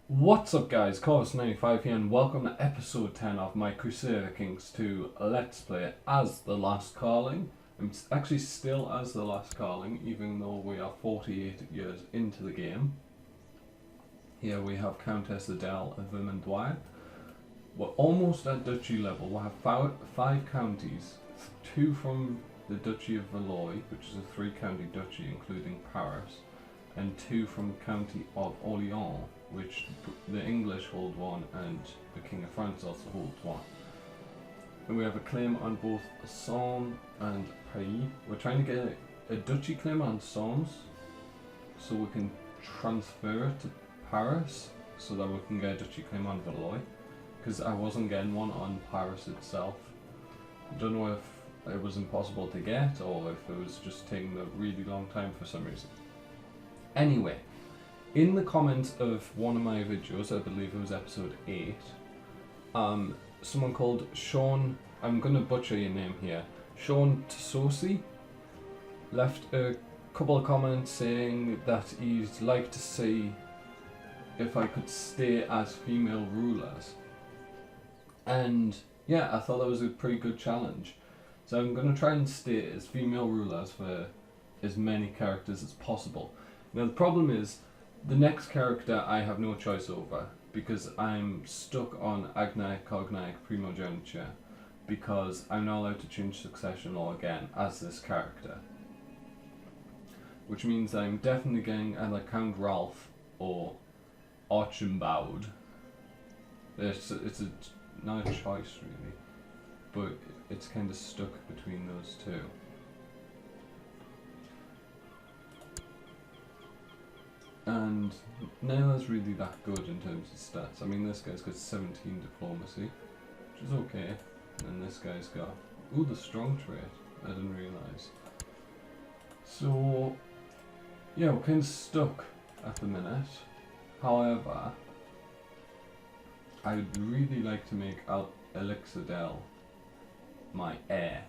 What's up guys, Corvus95 here and welcome to episode 10 of my Crusader Kings 2 Let's Play as the last Karling. I'm actually still as the last Karling, even though we are 48 years into the game. Here we have Countess Adele of Vermandois. We're almost at duchy level. We have five counties, two from the Duchy of Valois, which is a 3-county duchy including Paris, and two from the County of Orléans, which the English hold one and the King of France also holds one. And we have a claim on both Sens and Pays. We're trying to get a duchy claim on Sens so we can transfer it to Paris so that we can get a duchy claim on Valois, because I wasn't getting one on Paris itself. I don't know if it was impossible to get or if it was just taking a really long time for some reason. Anyway, in the comments of one of my videos, I believe it was episode 8, someone called Sean, I'm going to butcher your name here, Sean Tsosi, left a couple of comments saying that he'd like to see if I could stay as female rulers. And yeah, I thought that was a pretty good challenge. So I'm going to try and stay as female rulers for as many characters as possible. Now the problem is, the next character I have no choice over, because I'm stuck on Agnac Cognac Primogeniture, because I'm not allowed to change succession law again as this character. Which means I'm definitely getting either Count Ralph or Archambaud. It's not a choice really, but it's kind of stuck between those two. And neither's really that good in terms of stats. I mean, this guy's got 17 diplomacy, which is okay. And this guy's got, ooh, the strong trait. I didn't realise. So, yeah, we're kind of stuck at the minute. However, I'd really like to make Alexadel my heir,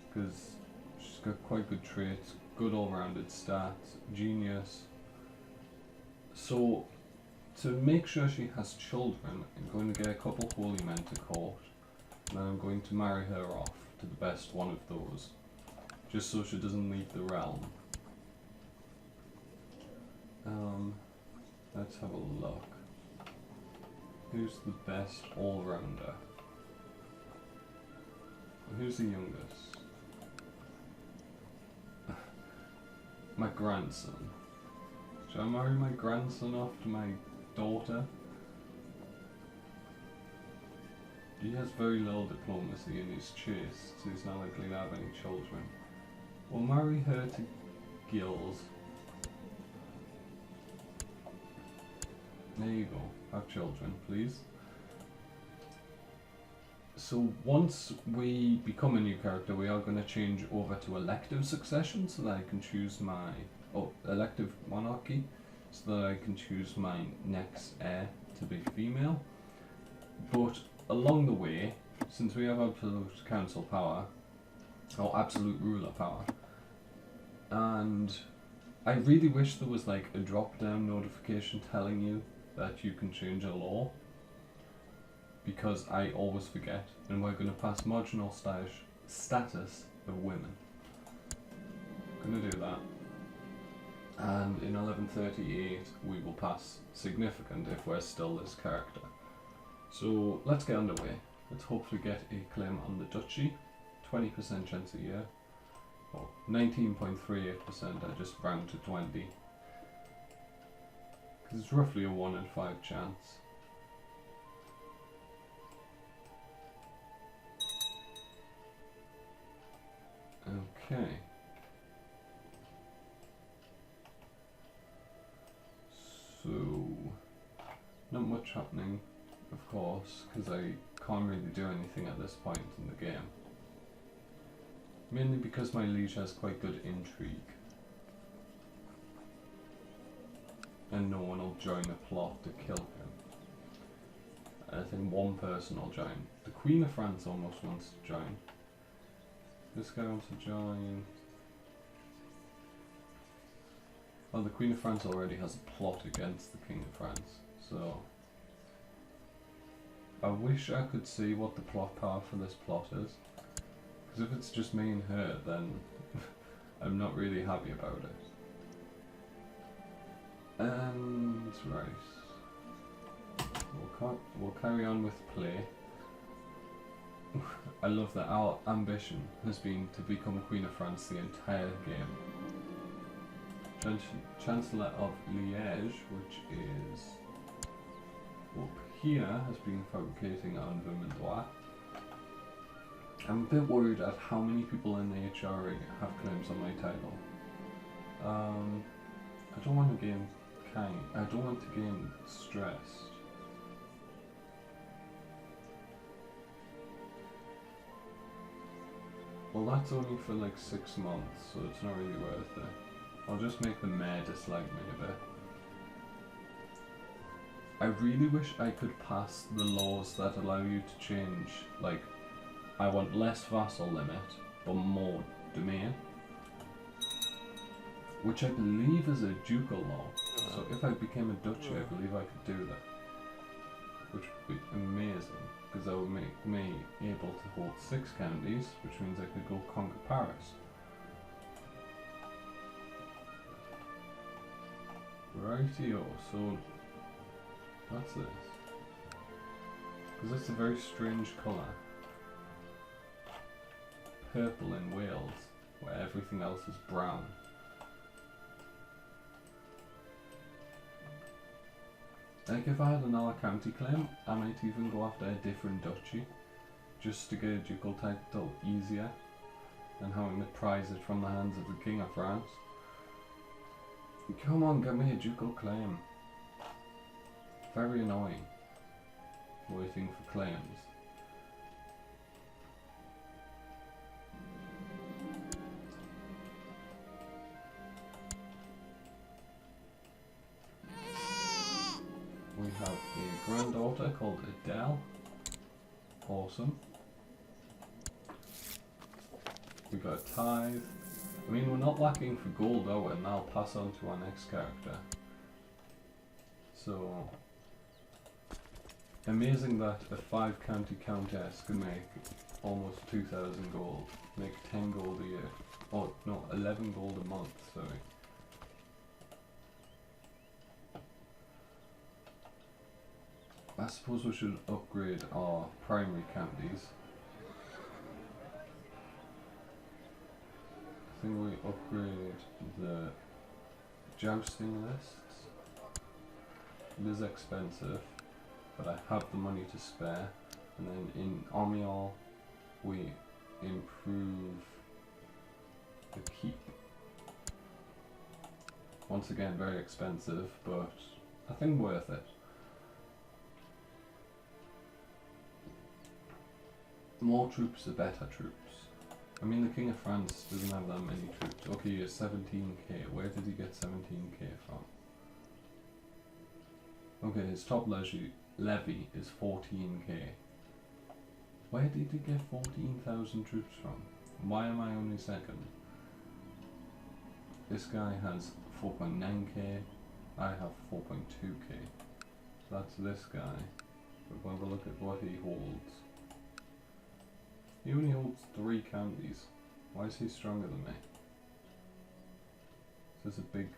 because she's got quite good traits, good all-rounded stats, genius. So, to make sure she has children, I'm going to get a couple holy men to court, and then I'm going to marry her off to the best one of those, just so she doesn't leave the realm. Let's have a look. Who's the best all-rounder? Who's the youngest? My grandson. Should I marry my grandson off to my daughter? He has very little diplomacy and he's chaste, so he's not likely to have any children. We'll marry her to Gilles. There you go, have children, please. So once we become a new character, we are going to change over to elective succession so that I can choose my elective monarchy, so that I can choose my next heir to be female. But along the way, since we have absolute council power, or absolute ruler power, and I really wish there was like a drop down notification telling you that you can change a law, because I always forget, and we're going to pass marginal status of women. I'm going to do that. And in 1138 we will pass significant if we're still this character. So let's get underway. Let's hopefully get a claim on the duchy. 20% chance a year. Oh, 19.38%, I just round to 20. Because it's roughly a 1 in 5 chance. Okay. So, not much happening, of course, because I can't really do anything at this point in the game. Mainly because my liege has quite good intrigue. And no one will join a plot to kill him. I think one person will join. The Queen of France almost wants to join. This guy wants to join. Well, the Queen of France already has a plot against the King of France, So I wish I could see what the plot path for this plot is, because if it's just me and her, then I'm not really happy about it. And right, we'll carry on with play. I love that our ambition has been to become Queen of France the entire game. Chancellor of Liège, which is up here, has been fabricating on Vermandois. I'm a bit worried at how many people in the HRA have claims on my title. I don't want to gain I don't want to gain stressed. Well, that's only for like 6 months, so it's not really worth it. I'll just make the mayor dislike me a bit. I really wish I could pass the laws that allow you to change, like, I want less vassal limit, but more domain. Which I believe is a ducal law. So if I became a duchy, I believe I could do that. Which would be amazing, because that would make me able to hold 6 counties, which means I could go conquer Paris. Rightio, so that's this. Because it's a very strange colour. Purple in Wales, where everything else is brown. Like if I had another county claim, I might even go after a different duchy, just to get a ducal title easier than having to prize it from the hands of the King of France. Come on, get me a ducal claim. Very annoying. Waiting for claims. We have a granddaughter called Adele. Awesome. We got a tithe. I mean, we're not lacking for gold, are we? And I'll pass on to our next character. So, amazing that a 5 county countess can make almost 2,000 gold. Make 10 gold a year. Oh, no, 11 gold a month, sorry. I suppose we should upgrade our primary counties. I think we upgrade the jousting lists. It is expensive, but I have the money to spare. And then in Amiens we improve the keep. Once again, very expensive, but I think worth it. More troops are better troops. I mean, the King of France doesn't have that many troops. Okay, he has 17k. Where did he get 17k from? Okay, his top levy is 14k. Where did he get 14,000 troops from? Why am I only second? This guy has 4.9k. I have 4.2k. That's this guy. We'll have a look at what he holds. He only holds 3 counties. Why is he stronger than me? This is a big...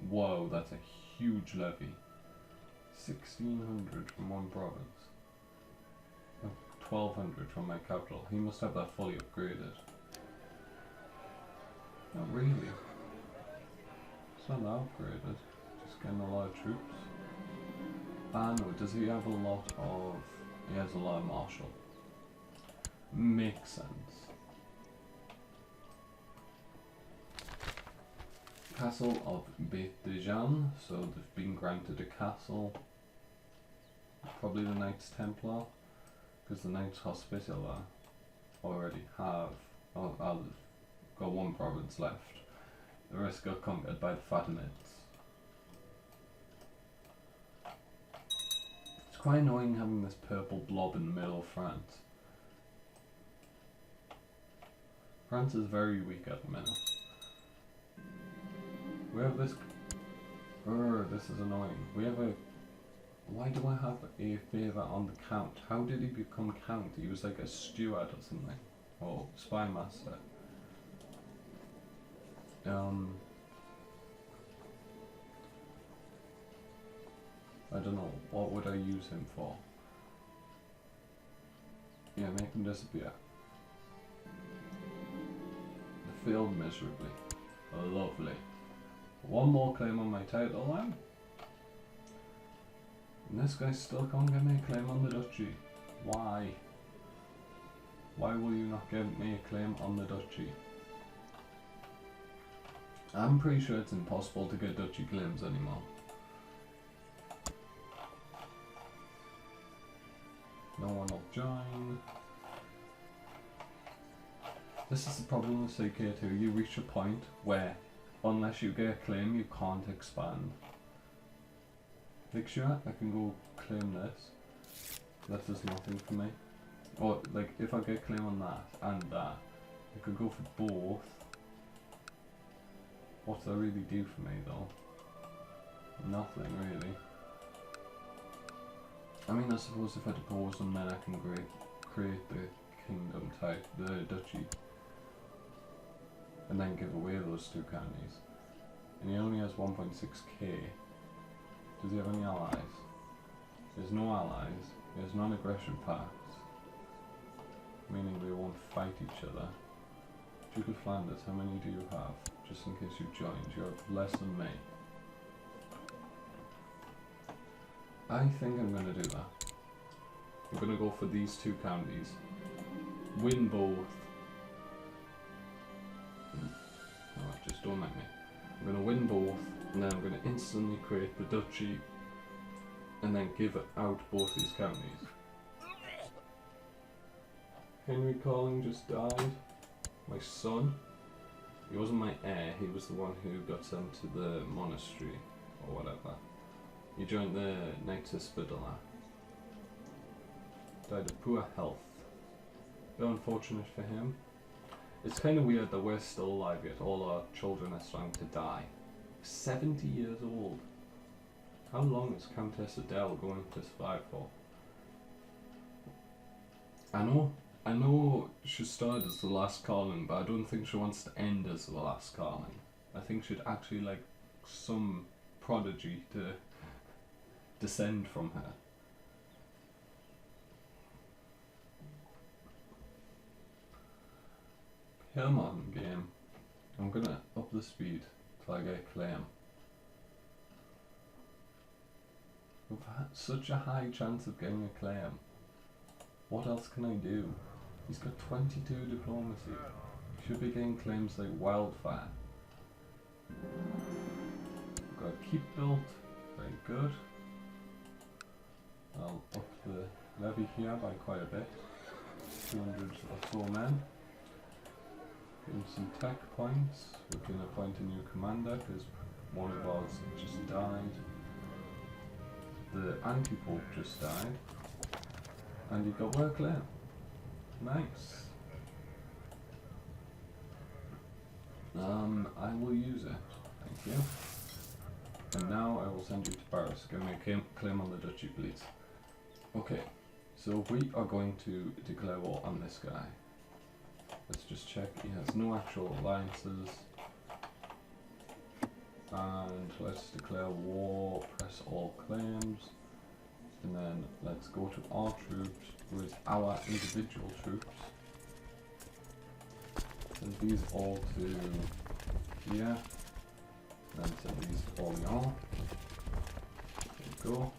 Whoa, that's a huge levy. 1,600 from one province. 1,200 from my capital. He must have that fully upgraded. Not really. It's not that upgraded. Just getting a lot of troops. Ah no, does he have a lot of... He has a lot of martial. Makes sense. Castle of Beth-de-Jeanne, so they've been granted a castle. Probably the Knights Templar, because the Knights Hospitaller already have. Oh, I've got 1 province left. The rest got conquered by the Fatimids. It's quite annoying having this purple blob in the middle of France. France is very weak at the minute. We have this... this is annoying. We have a Why do I have a favour on the count? How did he become count? He was like a steward or something. Or spy master. I don't know, what would I use him for? Yeah, make him disappear. I failed miserably. Lovely. One more claim on my title then. And this guy still can't get me a claim on the duchy. Why? Why will you not give me a claim on the duchy? I'm pretty sure it's impossible to get duchy claims anymore. No one will join. This is the problem with CK2. You reach a point where, unless you get a claim, you can't expand. Like sure, I can go claim this. That does nothing for me. Or like, if I get a claim on that and that, I could go for both. What does that really do for me though? Nothing really. I mean, I suppose if I depose them, then I can create the kingdom type, the duchy, and then give away those two counties. And he only has 1.6k. Does he have any allies? There's no allies. There's non-aggression pacts, meaning we won't fight each other. Duke of Flanders, how many do you have? Just in case you joined, you have less than me. I think I'm going to do that. I'm going to go for these two counties. Win both. No, just don't like me. I'm going to win both, and then I'm going to instantly create the duchy, and then give out both these counties. Henry Karling just died. My son. He wasn't my heir, he was the one who got sent to the monastery, or whatever. He joined the Knights Hospitaller. Died of poor health. Very unfortunate for him. It's kind of weird that we're still alive yet all our children are starting to die. 70 years old. How long is Countess Adele going to survive for? I know she started as the last Karling, but I don't think she wants to end as the last Karling. I think she'd actually like some prodigy to descend from her. Come on, game. I'm gonna up the speed till I get a claim. We've had such a high chance of getting a claim. What else can I do? He's got 22 diplomacy. Should be getting claims like wildfire. Got a keep built. Very good. I'll up the levy here by quite a bit. 200 or so men. Give him some tech points. We can appoint a new commander because one of ours just died. The anti-pope just died. And you got work there. Nice. I will use it. Thank you. And now I will send you to Paris. Give me a claim on the duchy, please. Okay. So we are going to declare war on this guy. Let's just check. He has no actual alliances. And let's declare war. Press all claims. And then let's go to our troops with our individual troops. Send these all to here. Then send these to Orléans. There we go.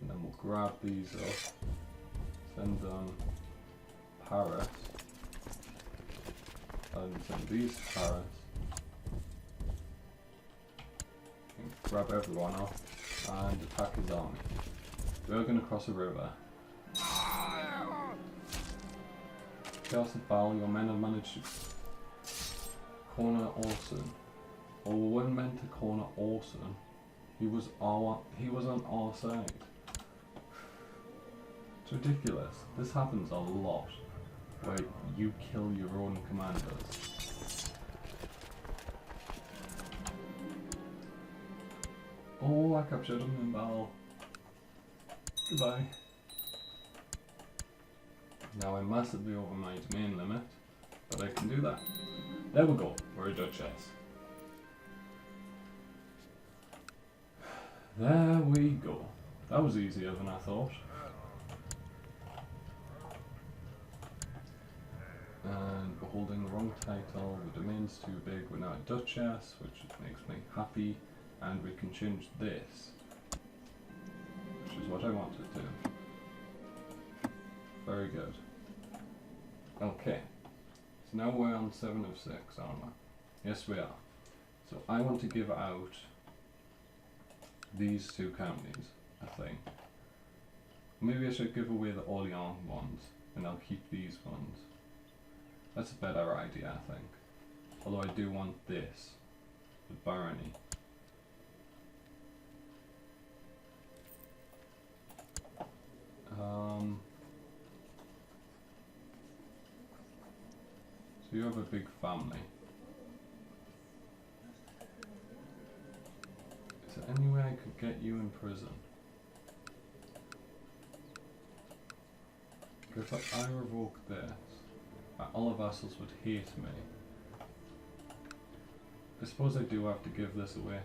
And then we'll grab these up. Send them Paris. And send these to Paris. Grab everyone off and attack his army. We're going to cross a river. Chaos of battle, your men have managed to corner Orson. Or we weren't meant to corner Orson. He was on our side. It's ridiculous. This happens a lot where you kill your own commanders. Oh, I captured him in battle. Goodbye. Now I'm massively over my domain limit, but I can do that. There we go, we're a duchess. There we go. That was easier than I thought. And we're holding the wrong title, the domain's too big, we're now a duchess, which makes me happy, and we can change this, which is what I wanted to. Very good. Okay, so now we're on 7 of 6, aren't we? Yes we are. So I want to give out these two counties, I think. Maybe I should give away the Orleans ones, and I'll keep these ones. That's a better idea, I think. Although I do want this, the barony. So you have a big family. Is there any way I could get you in prison? Because if I revoke this, all the vassals would hate me. I suppose I do have to give this away.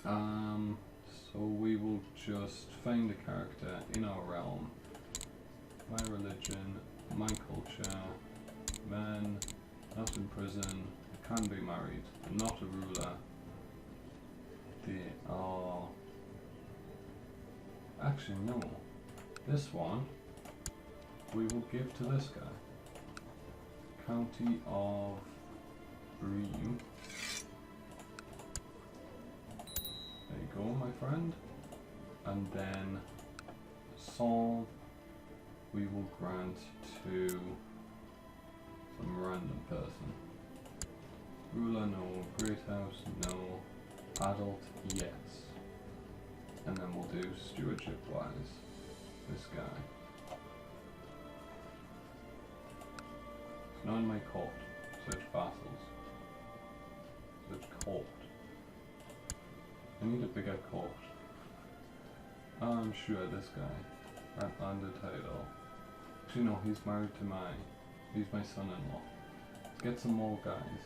So we will just find a character in our realm. My religion, my culture, men, not in prison, can be married, not a ruler. They are... Actually no, this one we will give to this guy. County of Bream. There you go, my friend. And then Saul we will grant to some random person. Ruler, no. Great house, no. Adult, yes. And then we'll do stewardship wise. This guy. Not in my court. Search vassals. Search court. I need a bigger court. I'm sure this guy. Grant landed title. Actually no, he's married to he's my son-in-law. Let's get some more guys.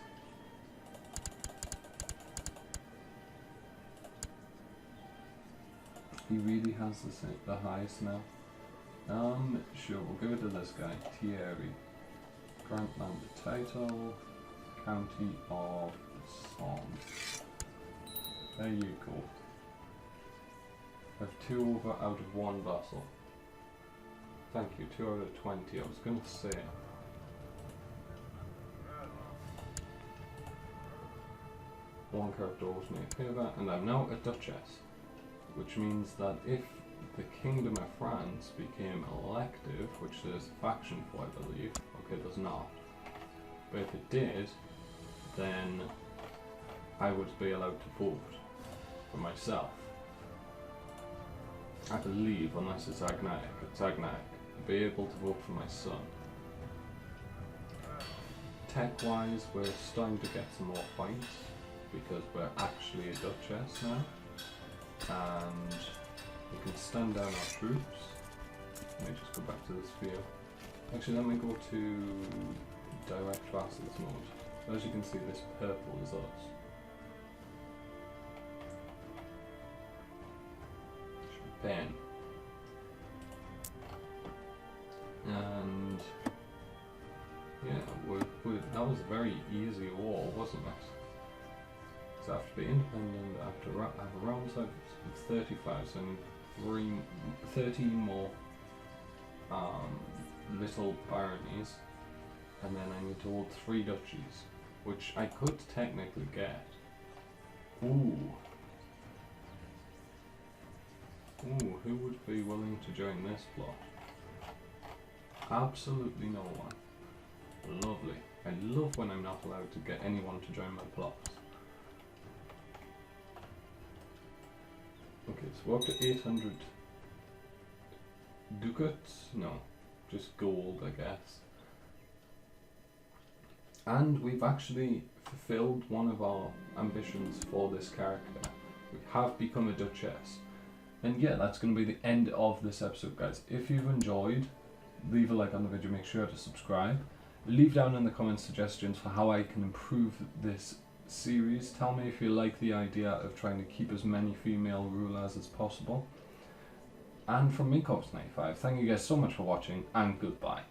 He really has the highest now. Sure, we'll give it to this guy, Thierry. Grant landed title, County of Song. There you go. I have 2 over out of 1 vassal. Thank you, 2 out of 20, I was going to say. One character owes me a favour, and I'm now a duchess. Which means that if the Kingdom of France became elective, which there's a faction for, I believe, okay, there's not, but if it did, then I would be allowed to vote for myself. I believe, unless it's agnatic, I'd be able to vote for my son. Tech-wise, we're starting to get some more points, because we're actually a duchess now. And we can stand down our troops. Let me just go back to this view. Actually, let me go to direct vassals mode. So as you can see, this purple is us. Ben. And yeah, that was a very easy war, wasn't it? So I have to be independent, I have to have a realm size of 35, so I need 13 more little baronies, and then I need to hold 3 duchies, which I could technically get. Ooh, who would be willing to join this plot? Absolutely no one. Lovely. I love when I'm not allowed to get anyone to join my plots. Okay, so we're up to 800 ducats? No, just gold, I guess. And we've actually fulfilled one of our ambitions for this character. We have become a duchess. And yeah, that's going to be the end of this episode, guys. If you've enjoyed, leave a like on the video, make sure to subscribe. Leave down in the comments suggestions for how I can improve this series. Tell me if you like the idea of trying to keep as many female rulers as possible. And from me, Corpse95, thank you guys so much for watching, and goodbye.